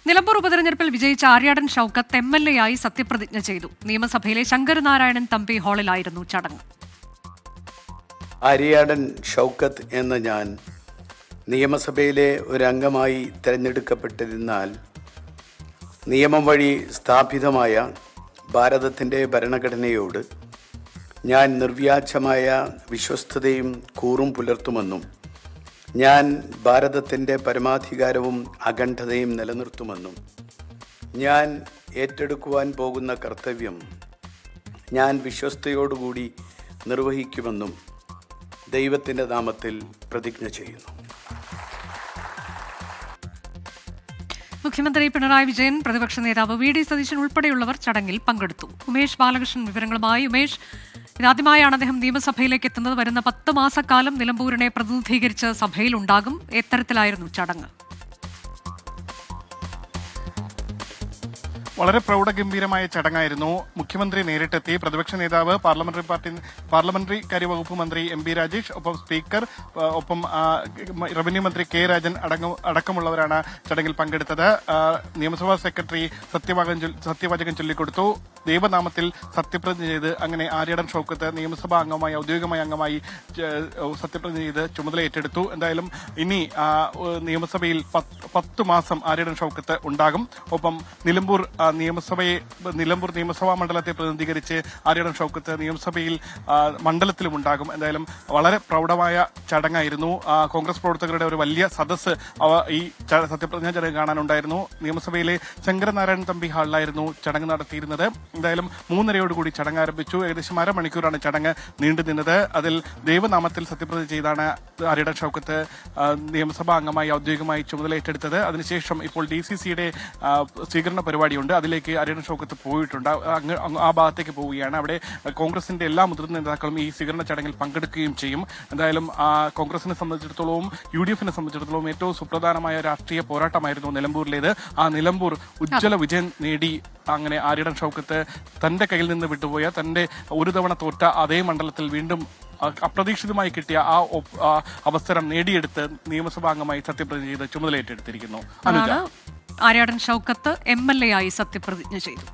നിലമ്പൂർ ഉപതെരഞ്ഞെടുപ്പിൽ വിജയിച്ച ആര്യാടൻ ഷൗക്കത്ത് MLA ആയി സത്യപ്രതിജ്ഞ ചെയ്തു. നിയമസഭയിലെ ശങ്കരനാരായണൻ തമ്പി ഹാളിലായിരുന്നു ചടങ്ങ്. ആര്യാടൻ ഷൗക്കത്ത് എന്ന ഞാൻ നിയമസഭയിലെ ഒരു അംഗമായി തിരഞ്ഞെടുക്കപ്പെട്ടിരുന്നാൽ നിയമം വഴി സ്ഥാപിതമായ ഭാരതത്തിൻ്റെ ഭരണഘടനയോട് ഞാൻ നിർവ്യാജമായ വിശ്വസ്തതയും കൂറും പുലർത്തുമെന്നും ഞാൻ ഭാരതത്തിൻ്റെ പരമാധികാരവും അഖണ്ഡതയും നിലനിർത്തുമെന്നും ഞാൻ ഏറ്റെടുക്കുവാൻ പോകുന്ന കർത്തവ്യം ഞാൻ വിശ്വസ്തയോടുകൂടി നിർവഹിക്കുമെന്നും ദൈവത്തിൻ്റെ നാമത്തിൽ പ്രതിജ്ഞ ചെയ്യുന്നു. മുഖ്യമന്ത്രി പിണറായി വിജയൻ, പ്രതിപക്ഷ നേതാവ് VD സതീശൻ ഉൾപ്പെടെയുള്ളവർ ചടങ്ങിൽ പങ്കെടുത്തു. ഉമേഷ് ബാലകൃഷ്ണൻ വിവരങ്ങളുമായി. ഉമേഷ്, ഇതാദ്യമായാണ് അദ്ദേഹം നിയമസഭയിലേക്ക് എത്തുന്നത്. വരുന്ന 10 മാസക്കാലം നിലമ്പൂരിനെ പ്രതിനിധീകരിച്ച് സഭയിലുണ്ടാകും. എത്തരത്തിലായിരുന്നു ചടങ്ങ്? വളരെ പ്രൗഢഗംഭീരമായ ചടങ്ങായിരുന്നു. മുഖ്യമന്ത്രി നേരിട്ടെത്തി. പ്രതിപക്ഷ നേതാവ്, പാർലമെന്ററി കാര്യവകുപ്പ് മന്ത്രി MB രാജേഷ്, ഒപ്പം സ്പീക്കർ, ഒപ്പം റവന്യൂ മന്ത്രി K രാജൻ അടക്കമുള്ളവരാണ് ചടങ്ങിൽ പങ്കെടുത്തത്. നിയമസഭാ സെക്രട്ടറി സത്യവാചകം ചൊല്ലിക്കൊടുത്തു. ദൈവനാമത്തിൽ സത്യപ്രതിജ്ഞ ചെയ്ത് അങ്ങനെ ആര്യാടൻ ഷൗക്കത്ത് നിയമസഭാ അംഗമായി, ഔദ്യോഗികമായ അംഗമായി സത്യപ്രതിജ്ഞ ചെയ്ത് ചുമതല ഏറ്റെടുത്തു. എന്തായാലും ഇനി നിയമസഭയിൽ 10 മാസം ആര്യാടൻ ഷൗക്കത്ത് ഉണ്ടാകും. ഒപ്പം നിലമ്പൂർ നിയമസഭാ മണ്ഡലത്തെ പ്രതിനിധീകരിച്ച് ആര്യാടൻ ഷൗക്കത്ത് നിയമസഭയിൽ മണ്ഡലത്തിലും ഉണ്ടാകും. എന്തായാലും വളരെ പ്രൗഢമായ ചടങ്ങായിരുന്നു. കോൺഗ്രസ് പ്രവർത്തകരുടെ ഒരു വലിയ സദസ്സ് ഈ സത്യപ്രതിജ്ഞാ ചടങ്ങ് കാണാനുണ്ടായിരുന്നു. നിയമസഭയിലെ ശങ്കരനാരായണൻ തമ്പി ഹാളിലായിരുന്നു ചടങ്ങ് നടത്തിയിരുന്നത്. എന്തായാലും 3:30 ചടങ്ങ് ആരംഭിച്ചു. ഏകദേശം അരമണിക്കൂറാണ് ചടങ്ങ് നീണ്ടുനിന്നത്. അതിൽ ദൈവനാമത്തിൽ സത്യപ്രതിജ്ഞ ചെയ്താണ് ആര്യാടൻ ഷൗക്കത്ത് നിയമസഭാ അംഗമായി ഔദ്യോഗികമായി ചുമതല ഏറ്റെടുത്തത്. അതിനുശേഷം ഇപ്പോൾ DCCയുടെ സ്വീകരണ പരിപാടിയുണ്ട്. അതിലേക്ക് ആര്യാടൻ ഷൗക്കത്ത് പോയിട്ടുണ്ട്. ആ ഭാഗത്തേക്ക് പോവുകയാണ്. അവിടെ കോൺഗ്രസിന്റെ എല്ലാ മുതിർന്ന നേതാക്കളും ഈ സ്വീകരണ ചടങ്ങിൽ പങ്കെടുക്കുകയും ചെയ്യും. എന്തായാലും കോൺഗ്രസിനെ സംബന്ധിച്ചിടത്തോളവും UDFിനെ സംബന്ധിച്ചിടത്തോളം ഏറ്റവും സുപ്രധാനമായ രാഷ്ട്രീയ പോരാട്ടമായിരുന്നു നിലമ്പൂരിലേത്. ആ നിലമ്പൂർ ഉജ്ജ്വല വിജയം നേടി അങ്ങനെ ആര്യാടൻ ഷൗക്കത്ത് തന്റെ കയ്യിൽ നിന്ന് വിട്ടുപോയ, തന്റെ ഒരു തവണ തോറ്റ അതേ മണ്ഡലത്തിൽ വീണ്ടും അപ്രതീക്ഷിതമായി കിട്ടിയ ആ അവസരം നേടിയെടുത്ത് നിയമസഭാ അംഗമായി സത്യപ്രതിജ്ഞ ചെയ്ത് ചുമതല ഏറ്റെടുത്തിരിക്കുന്നു. ആര്യാടൻ ഷൗക്കത്ത് MLA ആയി സത്യപ്രതിജ്ഞ ചെയ്തു.